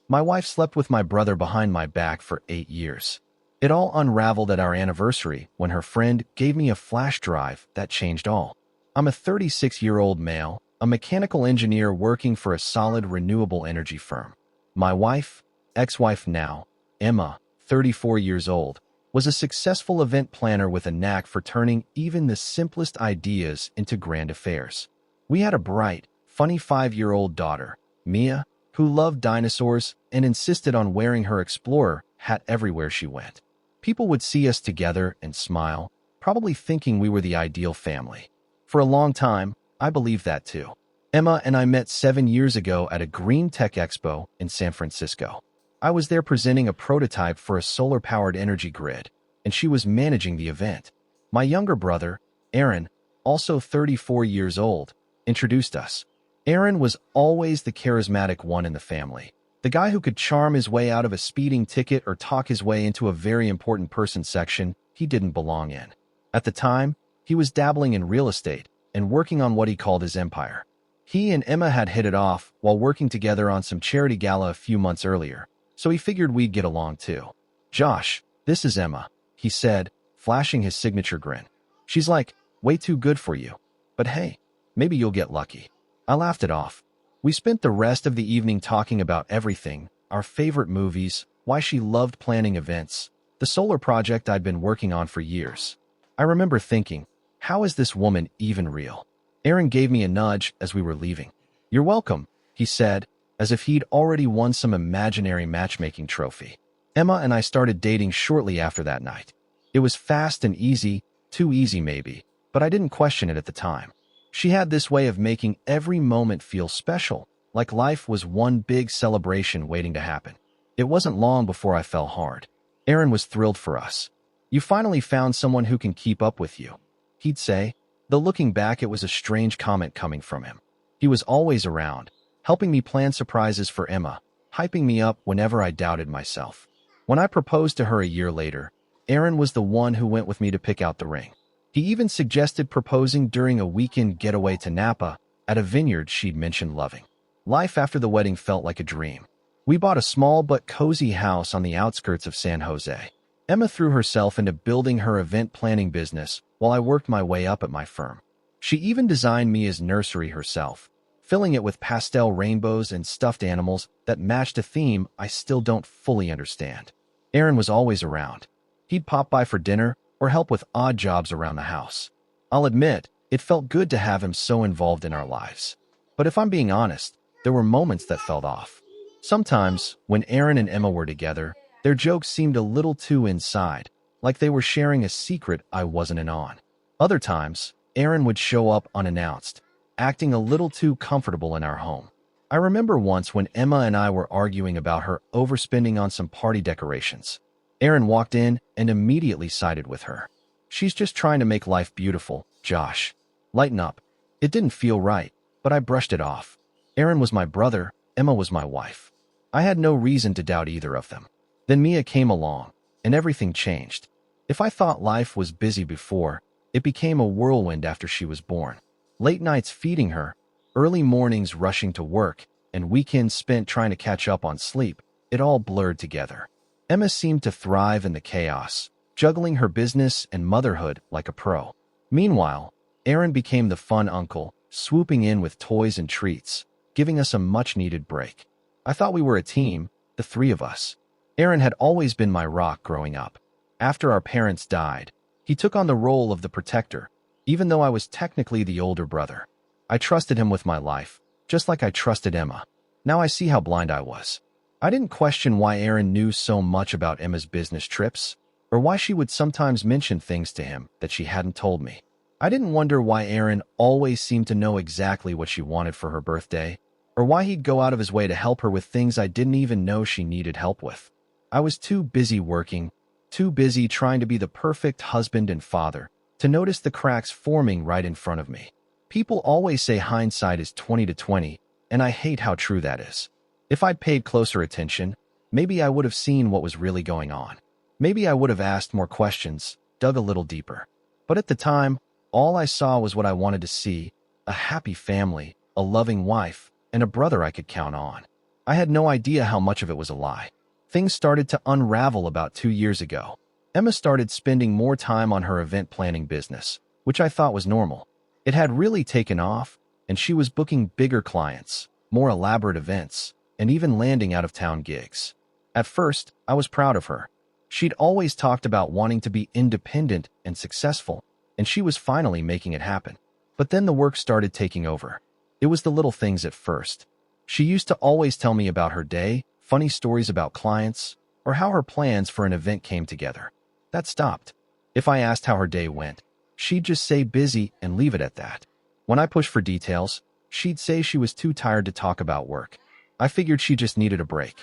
My wife slept with my brother behind my back for 8 years. It all unraveled at our anniversary when her friend gave me a flash drive that changed all. I'm a 36-year-old male, a mechanical engineer working for a solid renewable energy firm. My wife, ex-wife now, Emma, 34 years old, was a successful event planner with a knack for turning even the simplest ideas into grand affairs. We had a bright, funny 5-year-old daughter, Mia, who loved dinosaurs and insisted on wearing her explorer hat everywhere she went. People would see us together and smile, probably thinking we were the ideal family. For a long time, I believed that too. Emma and I met 7 years ago at a Green Tech Expo in San Francisco. I was there presenting a prototype for a solar-powered energy grid, and she was managing the event. My younger brother, Aaron, also 34 years old, introduced us. Aaron was always the charismatic one in the family, the guy who could charm his way out of a speeding ticket or talk his way into a very important person section he didn't belong in. At the time, he was dabbling in real estate and working on what he called his empire. He and Emma had hit it off while working together on some charity gala a few months earlier, so he figured we'd get along too. "Josh, this is Emma," he said, flashing his signature grin. "She's like, way too good for you. But hey, maybe you'll get lucky." I laughed it off. We spent the rest of the evening talking about everything, our favorite movies, why she loved planning events, the solar project I'd been working on for years. I remember thinking, how is this woman even real? Aaron gave me a nudge as we were leaving. "You're welcome," he said, as if he'd already won some imaginary matchmaking trophy. Emma and I started dating shortly after that night. It was fast and easy, too easy maybe, but I didn't question it at the time. She had this way of making every moment feel special, like life was one big celebration waiting to happen. It wasn't long before I fell hard. Aaron was thrilled for us. "You finally found someone who can keep up with you," he'd say, though looking back it was a strange comment coming from him. He was always around, helping me plan surprises for Emma, hyping me up whenever I doubted myself. When I proposed to her a year later, Aaron was the one who went with me to pick out the ring. He even suggested proposing during a weekend getaway to Napa at a vineyard she'd mentioned loving. Life after the wedding felt like a dream. We bought a small but cozy house on the outskirts of San Jose. Emma threw herself into building her event planning business while I worked my way up at my firm. She even designed Mia's nursery herself, filling it with pastel rainbows and stuffed animals that matched a theme I still don't fully understand. Aaron was always around. He'd pop by for dinner or help with odd jobs around the house. I'll admit, it felt good to have him so involved in our lives. But if I'm being honest, there were moments that felt off. Sometimes, when Aaron and Emma were together, their jokes seemed a little too inside, like they were sharing a secret I wasn't in on. Other times, Aaron would show up unannounced, acting a little too comfortable in our home. I remember once when Emma and I were arguing about her overspending on some party decorations. Aaron walked in and immediately sided with her. "She's just trying to make life beautiful, Josh. Lighten up." It didn't feel right, but I brushed it off. Aaron was my brother, Emma was my wife. I had no reason to doubt either of them. Then Mia came along, and everything changed. If I thought life was busy before, it became a whirlwind after she was born. Late nights feeding her, early mornings rushing to work, and weekends spent trying to catch up on sleep, it all blurred together. Emma seemed to thrive in the chaos, juggling her business and motherhood like a pro. Meanwhile, Aaron became the fun uncle, swooping in with toys and treats, giving us a much-needed break. I thought we were a team, the three of us. Aaron had always been my rock growing up. After our parents died, he took on the role of the protector, even though I was technically the older brother. I trusted him with my life, just like I trusted Emma. Now I see how blind I was. I didn't question why Aaron knew so much about Emma's business trips, or why she would sometimes mention things to him that she hadn't told me. I didn't wonder why Aaron always seemed to know exactly what she wanted for her birthday, or why he'd go out of his way to help her with things I didn't even know she needed help with. I was too busy working, too busy trying to be the perfect husband and father, to notice the cracks forming right in front of me. People always say hindsight is 20/20, and I hate how true that is. If I'd paid closer attention, maybe I would have seen what was really going on. Maybe I would have asked more questions, dug a little deeper. But at the time, all I saw was what I wanted to see: a happy family, a loving wife, and a brother I could count on. I had no idea how much of it was a lie. Things started to unravel about 2 years ago. Emma started spending more time on her event planning business, which I thought was normal. It had really taken off, and she was booking bigger clients, more elaborate events, and even landing out-of-town gigs. At first, I was proud of her. She'd always talked about wanting to be independent and successful, and she was finally making it happen. But then the work started taking over. It was the little things at first. She used to always tell me about her day, funny stories about clients, or how her plans for an event came together. That stopped. If I asked how her day went, she'd just say busy and leave it at that. When I pushed for details, she'd say she was too tired to talk about work. I figured she just needed a break.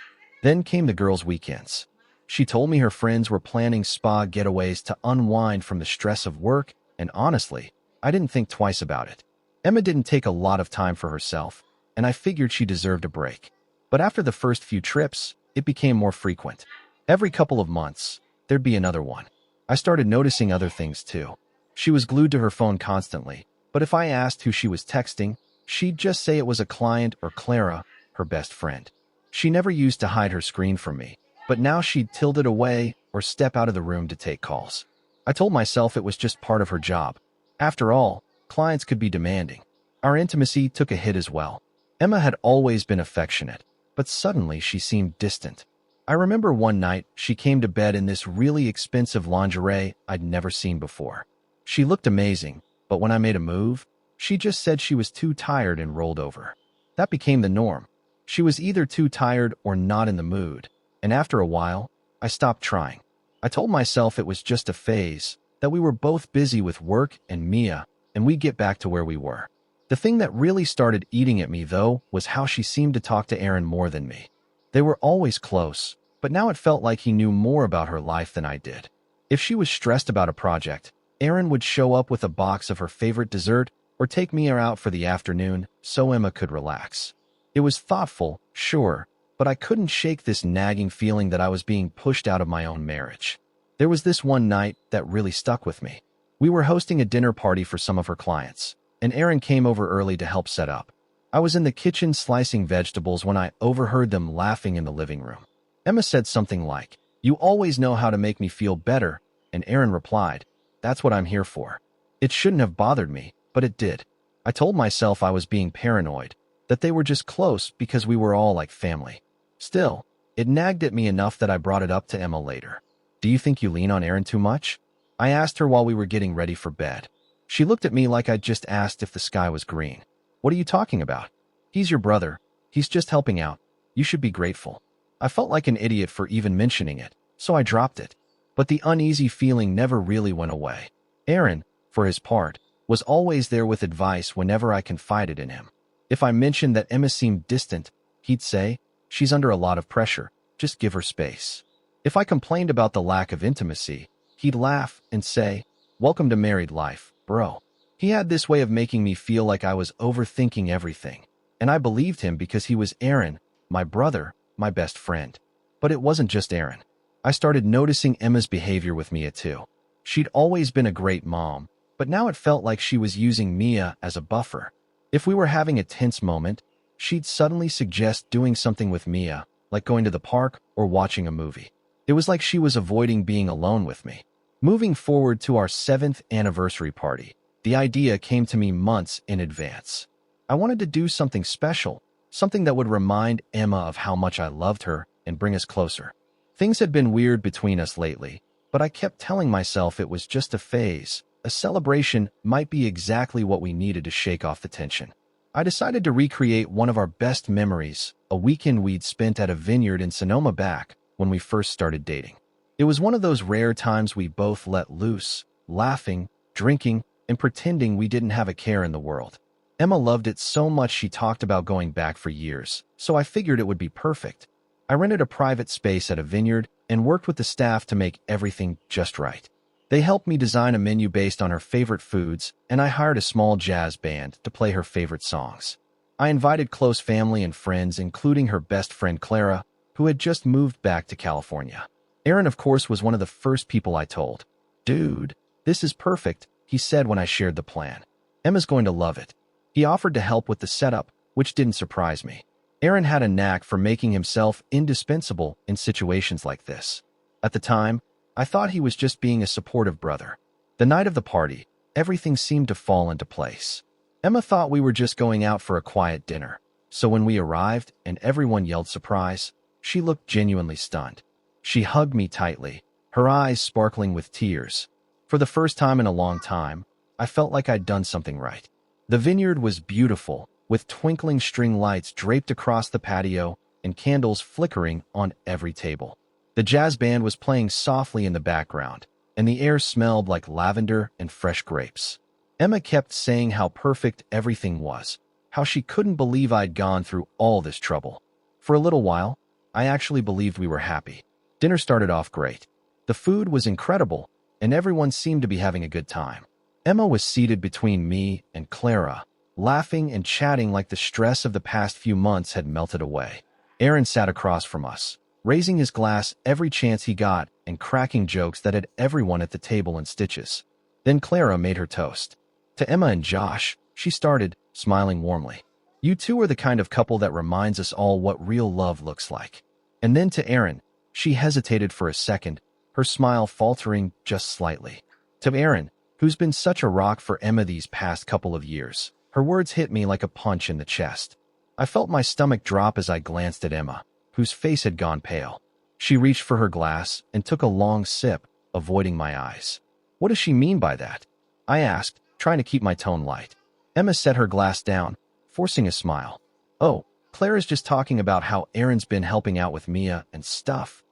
Then came the girls' weekends. She told me her friends were planning spa getaways to unwind from the stress of work, and honestly, I didn't think twice about it. Emma didn't take a lot of time for herself, and I figured she deserved a break. But after the first few trips, it became more frequent. Every couple of months, there'd be another one. I started noticing other things too. She was glued to her phone constantly, but if I asked who she was texting, she'd just say it was a client or Clara, her best friend. She never used to hide her screen from me, but now she'd tilt it away or step out of the room to take calls. I told myself it was just part of her job. After all, clients could be demanding. Our intimacy took a hit as well. Emma had always been affectionate, but suddenly she seemed distant. I remember one night she came to bed in this really expensive lingerie I'd never seen before. She looked amazing, but when I made a move, she just said she was too tired and rolled over. That became the norm. She was either too tired or not in the mood, and after a while, I stopped trying. I told myself it was just a phase, that we were both busy with work and Mia, and we'd get back to where we were. The thing that really started eating at me, though, was how she seemed to talk to Aaron more than me. They were always close, but now it felt like he knew more about her life than I did. If she was stressed about a project, Aaron would show up with a box of her favorite dessert or take Mia out for the afternoon so Emma could relax. It was thoughtful, sure, but I couldn't shake this nagging feeling that I was being pushed out of my own marriage. There was this one night that really stuck with me. We were hosting a dinner party for some of her clients, and Aaron came over early to help set up. I was in the kitchen slicing vegetables when I overheard them laughing in the living room. Emma said something like, "You always know how to make me feel better," and Aaron replied, "That's what I'm here for." It shouldn't have bothered me, but it did. I told myself I was being paranoid, that they were just close because we were all like family. Still, it nagged at me enough that I brought it up to Emma later. "Do you think you lean on Aaron too much?" I asked her while we were getting ready for bed. She looked at me like I'd just asked if the sky was green. "What are you talking about? He's your brother. He's just helping out. You should be grateful." I felt like an idiot for even mentioning it, so I dropped it. But the uneasy feeling never really went away. Aaron, for his part, was always there with advice whenever I confided in him. If I mentioned that Emma seemed distant, he'd say, "She's under a lot of pressure. Just give her space." If I complained about the lack of intimacy, he'd laugh and say, "Welcome to married life, bro." He had this way of making me feel like I was overthinking everything, and I believed him because he was Aaron, my brother, my best friend. But it wasn't just Aaron. I started noticing Emma's behavior with Mia too. She'd always been a great mom, but now it felt like she was using Mia as a buffer. If we were having a tense moment, she'd suddenly suggest doing something with Mia, like going to the park or watching a movie. It was like she was avoiding being alone with me. Moving forward to our 7th anniversary party, the idea came to me months in advance. I wanted to do something special, something that would remind Emma of how much I loved her and bring us closer. Things had been weird between us lately, but I kept telling myself it was just a phase. A celebration might be exactly what we needed to shake off the tension. I decided to recreate one of our best memories, a weekend we'd spent at a vineyard in Sonoma back when we first started dating. It was one of those rare times we both let loose, laughing, drinking, and pretending we didn't have a care in the world. Emma loved it so much she talked about going back for years, so I figured it would be perfect. I rented a private space at a vineyard and worked with the staff to make everything just right. They helped me design a menu based on her favorite foods, and I hired a small jazz band to play her favorite songs. I invited close family and friends, including her best friend Clara, who had just moved back to California. Aaron, of course, was one of the first people I told. "Dude, this is perfect," he said when I shared the plan. "Emma's going to love it." He offered to help with the setup, which didn't surprise me. Aaron had a knack for making himself indispensable in situations like this. At the time, I thought he was just being a supportive brother. The night of the party, everything seemed to fall into place. Emma thought we were just going out for a quiet dinner, so when we arrived and everyone yelled surprise, she looked genuinely stunned. She hugged me tightly, her eyes sparkling with tears. For the first time in a long time, I felt like I'd done something right. The vineyard was beautiful, with twinkling string lights draped across the patio and candles flickering on every table. The jazz band was playing softly in the background, and the air smelled like lavender and fresh grapes. Emma kept saying how perfect everything was, how she couldn't believe I'd gone through all this trouble. For a little while, I actually believed we were happy. Dinner started off great. The food was incredible, and everyone seemed to be having a good time. Emma was seated between me and Clara, laughing and chatting like the stress of the past few months had melted away. Aaron sat across from us, raising his glass every chance he got and cracking jokes that had everyone at the table in stitches. Then Clara made her toast. To Emma and Josh, she started, smiling warmly. "You two are the kind of couple that reminds us all what real love looks like." And then to Aaron, she hesitated for a second, her smile faltering just slightly. To Aaron, who's been such a rock for Emma these past couple of years, her words hit me like a punch in the chest. I felt my stomach drop as I glanced at Emma, whose face had gone pale. She reached for her glass and took a long sip, avoiding my eyes. "What does she mean by that?" I asked, trying to keep my tone light. Emma set her glass down, forcing a smile. "Oh, Clara's just talking about how Aaron's been helping out with Mia and stuff,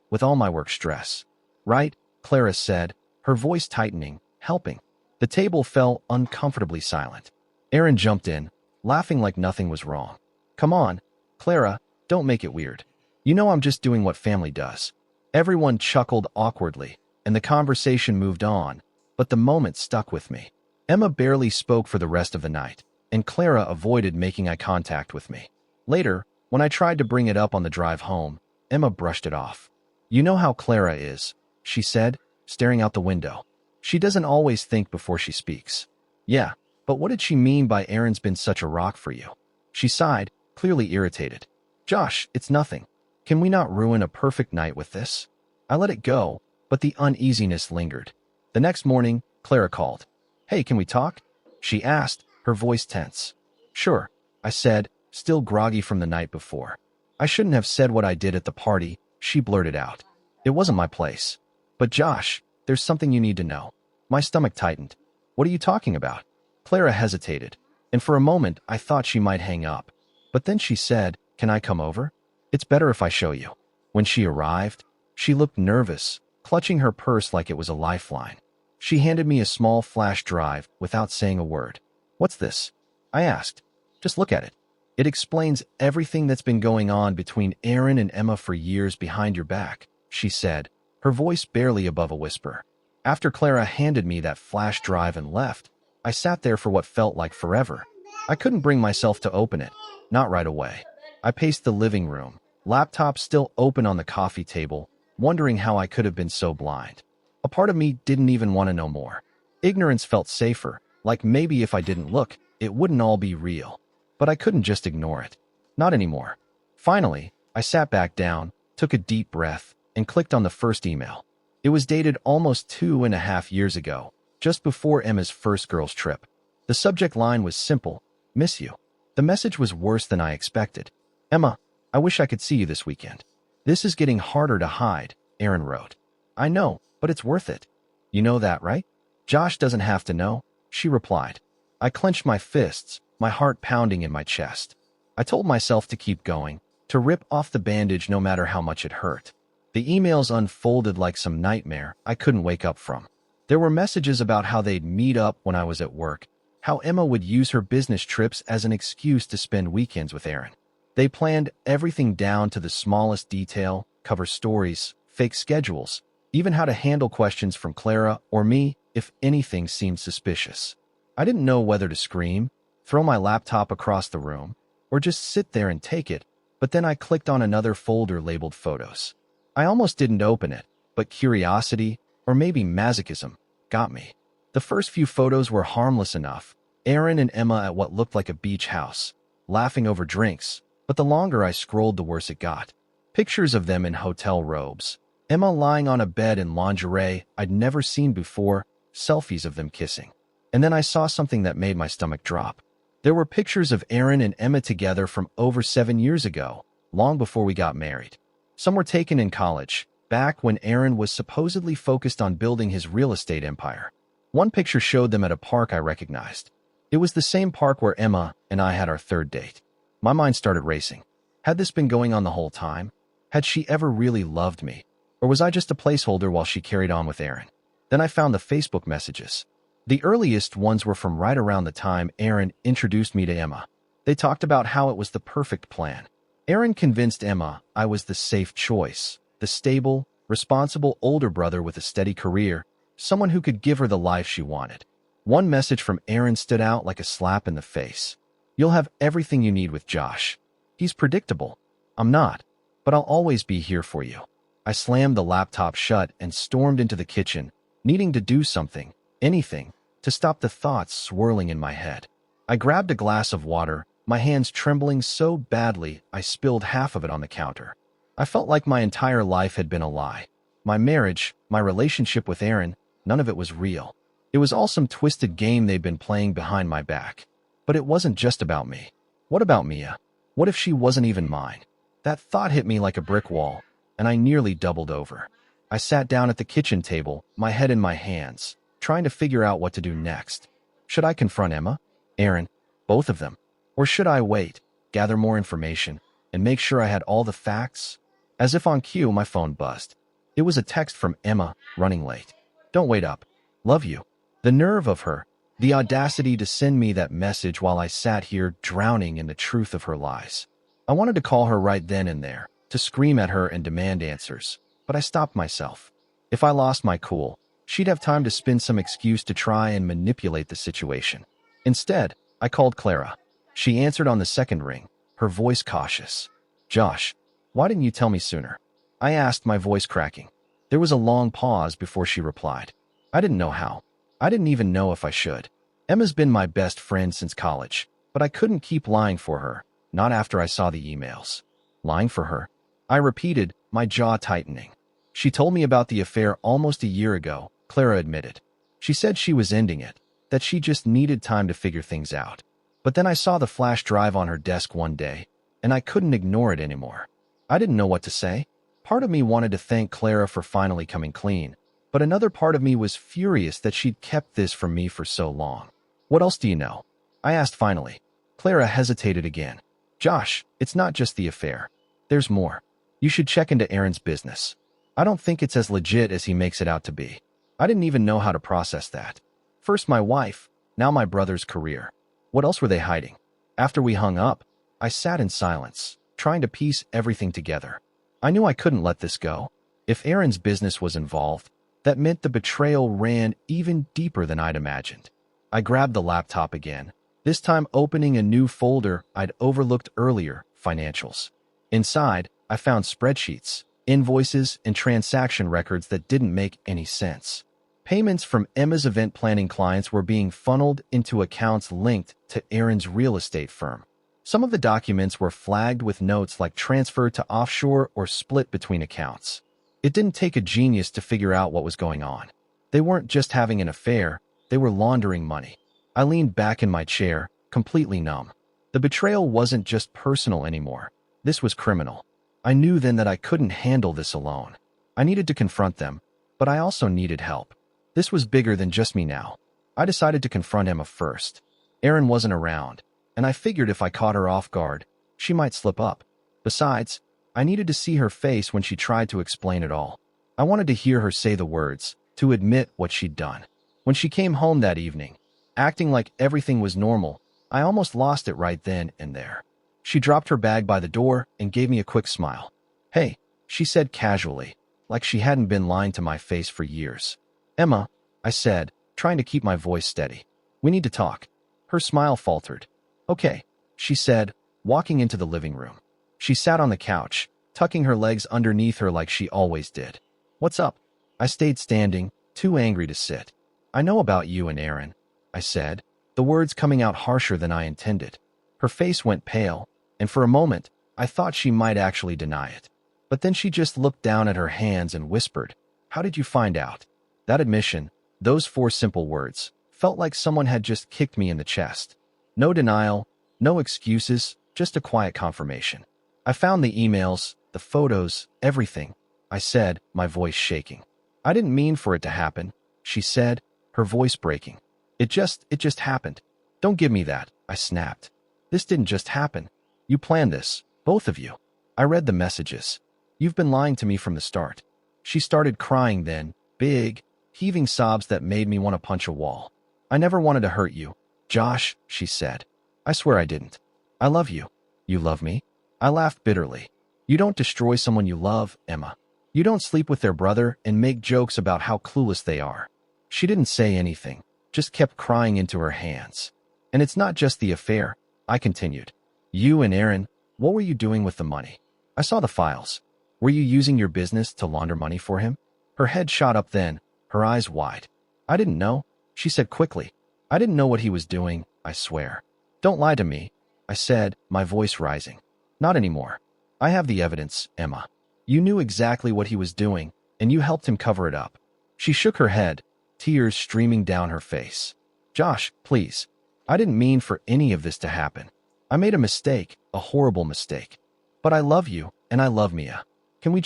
with all my work stress." "Right," Clara said, her voice tightening. "Helping." The table fell uncomfortably silent. Aaron jumped in, laughing like nothing was wrong. "Come on, Clara, don't make it weird. I'm just doing what family does." Everyone chuckled awkwardly, and the conversation moved on, but the moment stuck with me. Emma barely spoke for the rest of the night, and Clara avoided making eye contact with me. Later, when I tried to bring it up on the drive home, Emma brushed it off. "You know how Clara is," she said, staring out the window. "She doesn't always think before she speaks." "Yeah, but what did she mean by Aaron's been such a rock for you?" She sighed, clearly irritated. "Josh, it's nothing. Can we not ruin a perfect night with this?" I let it go, but the uneasiness lingered. The next morning, Clara called. "Hey, can we talk?" she asked, her voice tense. "Sure," I said, still groggy from the night before. I shouldn't have said what I did at the party, she blurted out. "It wasn't my place." "But Josh, there's something you need to know." My stomach tightened. "What are you talking about?" Clara hesitated, and for a moment I thought she might hang up. But then she said, "Can I come over? It's better if I show you." When she arrived, she looked nervous, clutching her purse like it was a lifeline. She handed me a small flash drive without saying a word. "What's this?" I asked. "Just look at it. It explains everything that's been going on between Aaron and Emma for years behind your back," she said, her voice barely above a whisper. After Clara handed me that flash drive and left, I sat there for what felt like forever. I couldn't bring myself to open it, not right away. I paced the living room, laptop still open on the coffee table, wondering how I could have been so blind. A part of me didn't even want to know more. Ignorance felt safer, like maybe if I didn't look, it wouldn't all be real. But I couldn't just ignore it. Not anymore. Finally, I sat back down, took a deep breath, and clicked on the first email. It was dated almost 2.5 years ago, just before Emma's first girls' trip. The subject line was simple: "Miss you." The message was worse than I expected. "Emma, I wish I could see you this weekend. This is getting harder to hide," Aaron wrote. "I know, but it's worth it. You know that, right?" "Josh doesn't have to know," she replied. I clenched my fists, my heart pounding in my chest. I told myself to keep going, to rip off the bandage no matter how much it hurt. The emails unfolded like some nightmare I couldn't wake up from. There were messages about how they'd meet up when I was at work, how Emma would use her business trips as an excuse to spend weekends with Aaron. They planned everything down to the smallest detail, cover stories, fake schedules, even how to handle questions from Clara or me if anything seemed suspicious. I didn't know whether to scream, throw my laptop across the room, or just sit there and take it, but then I clicked on another folder labeled photos. I almost didn't open it, but curiosity, or maybe masochism, got me. The first few photos were harmless enough. Aaron and Emma at what looked like a beach house, laughing over drinks, But the longer I scrolled, the worse it got. Pictures of them in hotel robes. Emma lying on a bed in lingerie I'd never seen before, selfies of them kissing. And then I saw something that made my stomach drop. There were pictures of Aaron and Emma together from over 7 years ago, long before we got married. Some were taken in college, back when Aaron was supposedly focused on building his real estate empire. One picture showed them at a park I recognized. It was the same park where Emma and I had our third date. My mind started racing. Had this been going on the whole time? Had she ever really loved me? Or was I just a placeholder while she carried on with Aaron? Then I found the Facebook messages. The earliest ones were from right around the time Aaron introduced me to Emma. They talked about how it was the perfect plan. Aaron convinced Emma I was the safe choice, the stable, responsible older brother with a steady career, someone who could give her the life she wanted. One message from Aaron stood out like a slap in the face. "You'll have everything you need with Josh. He's predictable. I'm not, but I'll always be here for you." I slammed the laptop shut and stormed into the kitchen, needing to do something, anything, to stop the thoughts swirling in my head. I grabbed a glass of water, my hands trembling so badly I spilled half of it on the counter. I felt like my entire life had been a lie. My marriage, my relationship with Aaron, none of it was real. It was all some twisted game they'd been playing behind my back. But it wasn't just about me. What about Mia? What if she wasn't even mine? That thought hit me like a brick wall, and I nearly doubled over. I sat down at the kitchen table, my head in my hands, trying to figure out what to do next. Should I confront Emma? Aaron? Both of them? Or should I wait, gather more information, and make sure I had all the facts? As if on cue, my phone buzzed. It was a text from Emma, running late. "Don't wait up. Love you." The nerve of her, the audacity to send me that message while I sat here drowning in the truth of her lies. I wanted to call her right then and there, to scream at her and demand answers, but I stopped myself. If I lost my cool, she'd have time to spin some excuse to try and manipulate the situation. Instead, I called Clara. She answered on the second ring, her voice cautious. "Josh, why didn't you tell me sooner?" I asked, my voice cracking. There was a long pause before she replied. "I didn't know how. I didn't even know if I should. Emma's been my best friend since college, but I couldn't keep lying for her, not after I saw the emails." "Lying for her?" I repeated, my jaw tightening. "She told me about the affair almost a year ago," Clara admitted. "She said she was ending it, that she just needed time to figure things out. But then I saw the flash drive on her desk one day, and I couldn't ignore it anymore." I didn't know what to say. Part of me wanted to thank Clara for finally coming clean, but another part of me was furious that she'd kept this from me for so long. "What else do you know?" I asked finally. Clara hesitated again. "Josh, it's not just the affair. There's more. You should check into Aaron's business. I don't think it's as legit as he makes it out to be." I didn't even know how to process that. First my wife, now my brother's career. What else were they hiding? After we hung up, I sat in silence, trying to piece everything together. I knew I couldn't let this go. If Aaron's business was involved, that meant the betrayal ran even deeper than I'd imagined. I grabbed the laptop again, this time opening a new folder I'd overlooked earlier, financials. Inside, I found spreadsheets, invoices, and transaction records that didn't make any sense. Payments from Emma's event planning clients were being funneled into accounts linked to Aaron's real estate firm. Some of the documents were flagged with notes like transfer to offshore or split between accounts. It didn't take a genius to figure out what was going on. They weren't just having an affair, they were laundering money. I leaned back in my chair, completely numb. The betrayal wasn't just personal anymore. This was criminal. I knew then that I couldn't handle this alone. I needed to confront them, but I also needed help. This was bigger than just me now. I decided to confront Emma first. Aaron wasn't around, and I figured if I caught her off guard, she might slip up. Besides, I needed to see her face when she tried to explain it all. I wanted to hear her say the words, to admit what she'd done. When she came home that evening, acting like everything was normal, I almost lost it right then and there. She dropped her bag by the door and gave me a quick smile. "Hey," she said casually, like she hadn't been lying to my face for years. "Emma," I said, trying to keep my voice steady. "We need to talk." Her smile faltered. "Okay," she said, walking into the living room. She sat on the couch, tucking her legs underneath her like she always did. "What's up?" I stayed standing, too angry to sit. "I know about you and Aaron," I said, the words coming out harsher than I intended. Her face went pale, and for a moment, I thought she might actually deny it. But then she just looked down at her hands and whispered, "How did you find out?" That admission, those 4 simple words, felt like someone had just kicked me in the chest. No denial, no excuses, just a quiet confirmation. "I found the emails, the photos, everything," I said, my voice shaking. "I didn't mean for it to happen," she said, her voice breaking. It just happened." "Don't give me that," I snapped. "This didn't just happen. You planned this, both of you." I read the messages. "You've been lying to me from the start." She started crying then, big, heaving sobs that made me want to punch a wall. "I never wanted to hurt you, Josh," she said. "I swear I didn't. I love you." "You love me?" I laughed bitterly. "You don't destroy someone you love, Emma. You don't sleep with their brother and make jokes about how clueless they are." She didn't say anything, just kept crying into her hands. "And it's not just the affair," I continued. "You and Aaron, what were you doing with the money? I saw the files. Were you using your business to launder money for him?" Her head shot up then, her eyes wide. "I didn't know," she said quickly. "I didn't know what he was doing, I swear." "Don't lie to me," I said, my voice rising. "Not anymore. I have the evidence, Emma. You knew exactly what he was doing, and you helped him cover it up." She shook her head, tears streaming down her face. "Josh, please. I didn't mean for any of this to happen. I made a mistake, a horrible mistake. But I love you, and I love Mia. Can we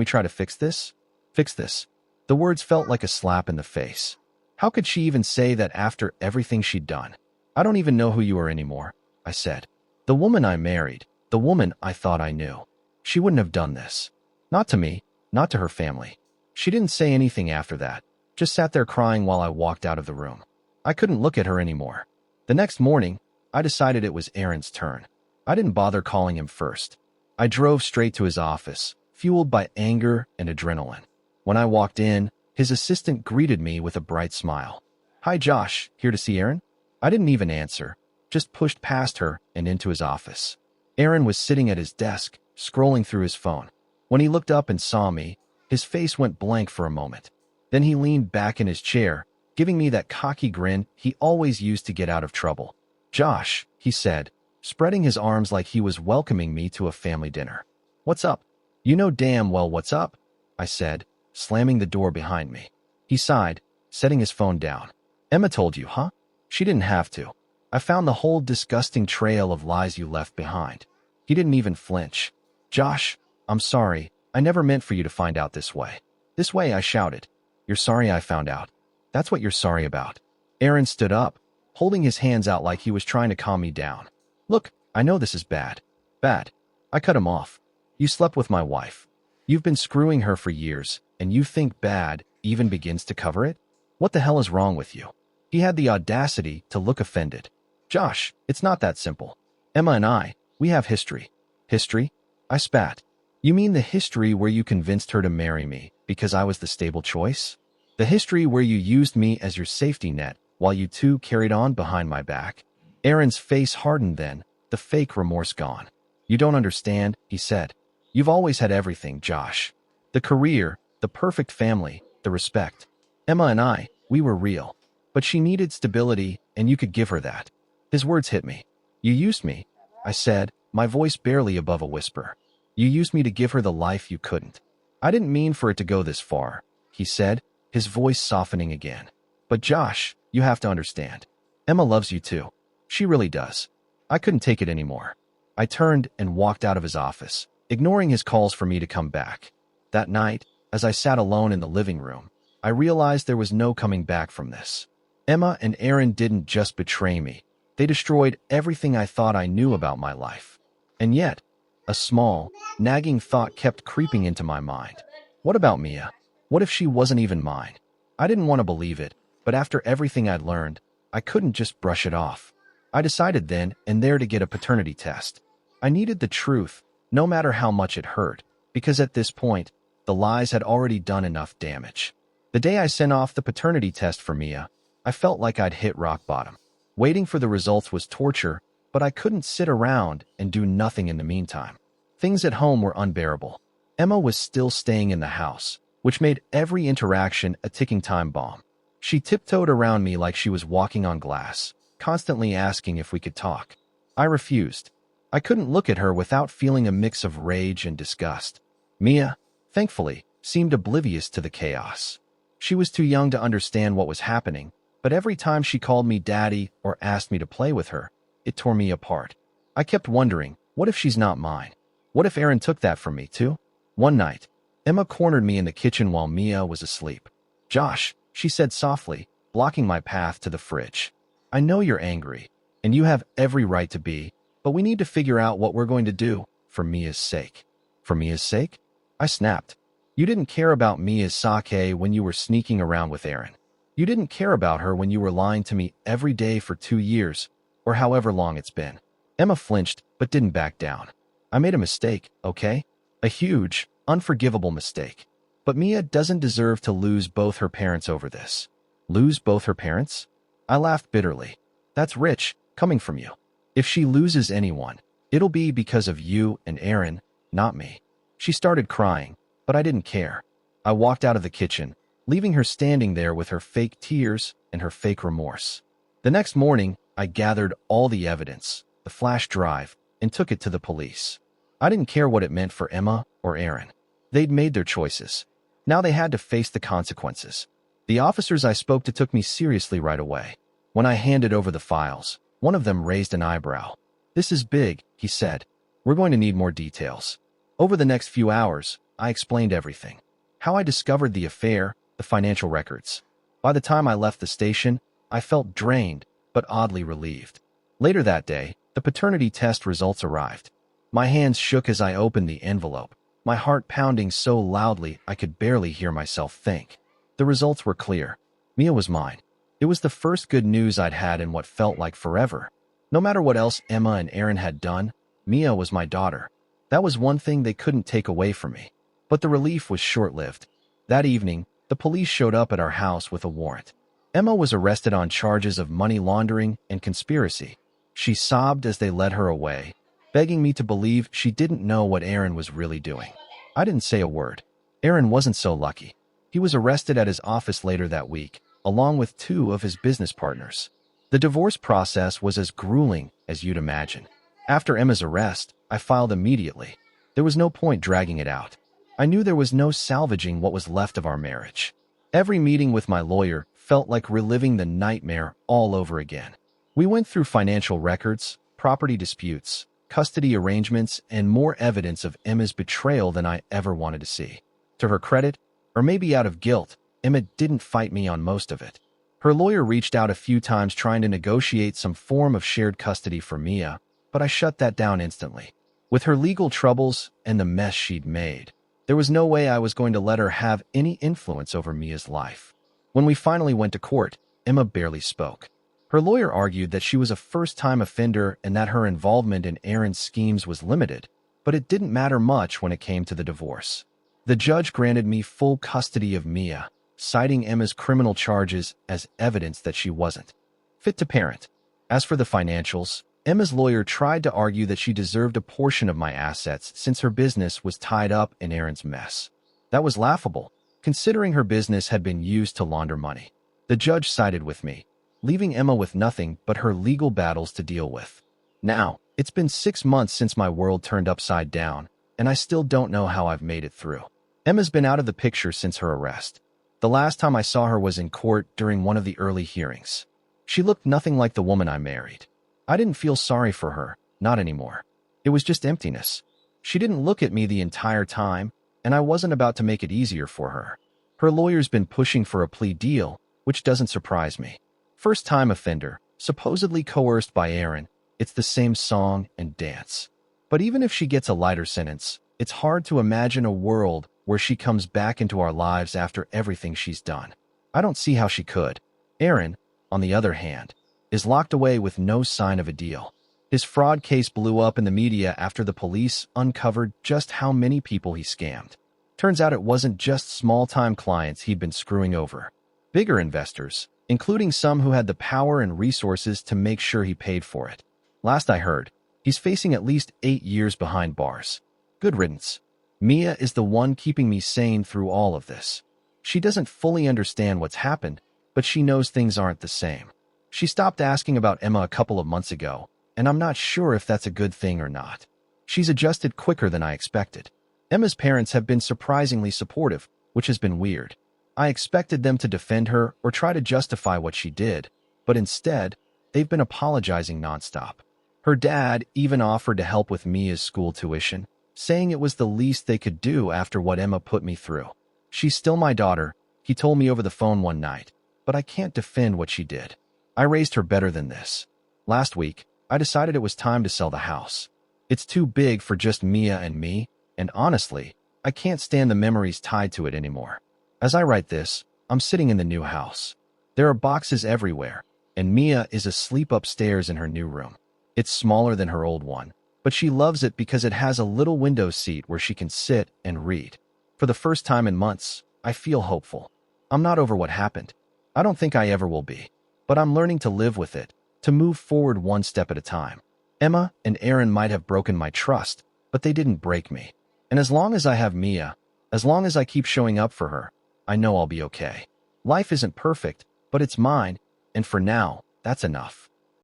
try to fix this?" Fix this. The words felt like a slap in the face. How could she even say that after everything she'd done? "I don't even know who you are anymore," I said. "The woman I married, the woman I thought I knew. She wouldn't have done this. Not to me, not to her family." She didn't say anything after that, just sat there crying while I walked out of the room. I couldn't look at her anymore. The next morning, I decided it was Aaron's turn. I didn't bother calling him first. I drove straight to his office, fueled by anger and adrenaline. When I walked in, his assistant greeted me with a bright smile. "Hi, Josh, here to see Aaron?" I didn't even answer, just pushed past her and into his office. Aaron was sitting at his desk, scrolling through his phone. When he looked up and saw me, his face went blank for a moment. Then he leaned back in his chair, giving me that cocky grin he always used to get out of trouble. "Josh," he said, spreading his arms like he was welcoming me to a family dinner. "What's up?" "You know damn well what's up," I said, slamming the door behind me. He sighed, setting his phone down. "Emma told you, huh?" "She didn't have to. I found the whole disgusting trail of lies you left behind." He didn't even flinch. "Josh, I'm sorry. I never meant for you to find out this way." "This way," I shouted. "You're sorry I found out? That's what you're sorry about." Aaron stood up, holding his hands out like he was trying to calm me down. "Look, I know this is bad. Bad." I cut him off. "You slept with my wife. You've been screwing her for years, and you think bad even begins to cover it? What the hell is wrong with you?" He had the audacity to look offended. "Josh, it's not that simple. Emma and I, we have history." "History?" I spat. "You mean the history where you convinced her to marry me because I was the stable choice? The history where you used me as your safety net while you two carried on behind my back?" Aaron's face hardened then, the fake remorse gone. "You don't understand," he said. "You've always had everything, Josh. The career, the perfect family, the respect. Emma and I, we were real. But she needed stability, and you could give her that." His words hit me. "You used me," I said, my voice barely above a whisper. "You used me to give her the life you couldn't." "I didn't mean for it to go this far," he said, his voice softening again. "But Josh, you have to understand. Emma loves you too. She really does." I couldn't take it anymore. I turned and walked out of his office, ignoring his calls for me to come back. That night, as I sat alone in the living room, I realized there was no coming back from this. Emma and Aaron didn't just betray me. They destroyed everything I thought I knew about my life. And yet, a small, nagging thought kept creeping into my mind. What about Mia? What if she wasn't even mine? I didn't want to believe it, but after everything I'd learned, I couldn't just brush it off. I decided then and there to get a paternity test. I needed the truth, no matter how much it hurt, because at this point, the lies had already done enough damage. The day I sent off the paternity test for Mia, I felt like I'd hit rock bottom. Waiting for the results was torture, but I couldn't sit around and do nothing in the meantime. Things at home were unbearable. Emma was still staying in the house, which made every interaction a ticking time bomb. She tiptoed around me like she was walking on glass, constantly asking if we could talk. I refused. I couldn't look at her without feeling a mix of rage and disgust. Mia, thankfully, seemed oblivious to the chaos. She was too young to understand what was happening, but every time she called me daddy or asked me to play with her, it tore me apart. I kept wondering, what if she's not mine? What if Aaron took that from me, too? One night, Emma cornered me in the kitchen while Mia was asleep. "Josh," she said softly, blocking my path to the fridge. "I know you're angry, and you have every right to be, but we need to figure out what we're going to do, for Mia's sake." "For Mia's sake?" I snapped. "You didn't care about Mia's sake when you were sneaking around with Aaron. You didn't care about her when you were lying to me every day for 2 years, or however long it's been." Emma flinched, but didn't back down. "I made a mistake, okay? A huge, unforgivable mistake. But Mia doesn't deserve to lose both her parents over this." "Lose both her parents?" I laughed bitterly. "That's rich, coming from you. If she loses anyone, it'll be because of you and Aaron, not me." She started crying, but I didn't care. I walked out of the kitchen, leaving her standing there with her fake tears and her fake remorse. The next morning, I gathered all the evidence, the flash drive, and took it to the police. I didn't care what it meant for Emma or Aaron. They'd made their choices. Now they had to face the consequences. The officers I spoke to took me seriously right away. When I handed over the files, one of them raised an eyebrow. "This is big," he said. "We're going to need more details." Over the next few hours, I explained everything. How I discovered the affair, the financial records. By the time I left the station, I felt drained, but oddly relieved. Later that day, the paternity test results arrived. My hands shook as I opened the envelope, my heart pounding so loudly I could barely hear myself think. The results were clear. Mia was mine. It was the first good news I'd had in what felt like forever. No matter what else Emma and Aaron had done, Mia was my daughter. That was one thing they couldn't take away from me. But the relief was short-lived. That evening, the police showed up at our house with a warrant. Emma was arrested on charges of money laundering and conspiracy. She sobbed as they led her away, begging me to believe she didn't know what Aaron was really doing. I didn't say a word. Aaron wasn't so lucky. He was arrested at his office later that week, along with 2 of his business partners. The divorce process was as grueling as you'd imagine. After Emma's arrest, I filed immediately. There was no point dragging it out. I knew there was no salvaging what was left of our marriage. Every meeting with my lawyer felt like reliving the nightmare all over again. We went through financial records, property disputes, custody arrangements, and more evidence of Emma's betrayal than I ever wanted to see. To her credit, or maybe out of guilt, Emma didn't fight me on most of it. Her lawyer reached out a few times trying to negotiate some form of shared custody for Mia, but I shut that down instantly. With her legal troubles and the mess she'd made, there was no way I was going to let her have any influence over Mia's life. When we finally went to court, Emma barely spoke. Her lawyer argued that she was a first-time offender and that her involvement in Aaron's schemes was limited, but it didn't matter much when it came to the divorce. The judge granted me full custody of Mia, citing Emma's criminal charges as evidence that she wasn't fit to parent. As for the financials, Emma's lawyer tried to argue that she deserved a portion of my assets since her business was tied up in Aaron's mess. That was laughable, considering her business had been used to launder money. The judge sided with me, leaving Emma with nothing but her legal battles to deal with. Now, it's been 6 months since my world turned upside down, and I still don't know how I've made it through. Emma's been out of the picture since her arrest. The last time I saw her was in court during one of the early hearings. She looked nothing like the woman I married. I didn't feel sorry for her, not anymore. It was just emptiness. She didn't look at me the entire time, and I wasn't about to make it easier for her. Her lawyer's been pushing for a plea deal, which doesn't surprise me. First-time offender, supposedly coerced by Aaron, it's the same song and dance. But even if she gets a lighter sentence, it's hard to imagine a world where she comes back into our lives after everything she's done. I don't see how she could. Aaron, on the other hand, is locked away with no sign of a deal. His fraud case blew up in the media after the police uncovered just how many people he scammed. Turns out it wasn't just small-time clients he'd been screwing over. Bigger investors, including some who had the power and resources to make sure he paid for it. Last I heard, he's facing at least 8 years behind bars. Good riddance. Mia is the one keeping me sane through all of this. She doesn't fully understand what's happened, but she knows things aren't the same. She stopped asking about Emma a couple of months ago, and I'm not sure if that's a good thing or not. She's adjusted quicker than I expected. Emma's parents have been surprisingly supportive, which has been weird. I expected them to defend her or try to justify what she did, but instead, they've been apologizing nonstop. Her dad even offered to help with Mia's school tuition, saying it was the least they could do after what Emma put me through. She's still my daughter, he told me over the phone one night, but I can't defend what she did. I raised her better than this. Last week, I decided it was time to sell the house. It's too big for just Mia and me, and honestly, I can't stand the memories tied to it anymore. As I write this, I'm sitting in the new house. There are boxes everywhere, and Mia is asleep upstairs in her new room. It's smaller than her old one, but she loves it because it has a little window seat where she can sit and read. For the first time in months, I feel hopeful. I'm not over what happened. I don't think I ever will be, but I'm learning to live with it, to move forward one step at a time. Emma and Aaron might have broken my trust, but they didn't break me. And as long as I have Mia, as long as I keep showing up for her, I know I'll be okay. Life isn't perfect, but it's mine, and for now, that's enough.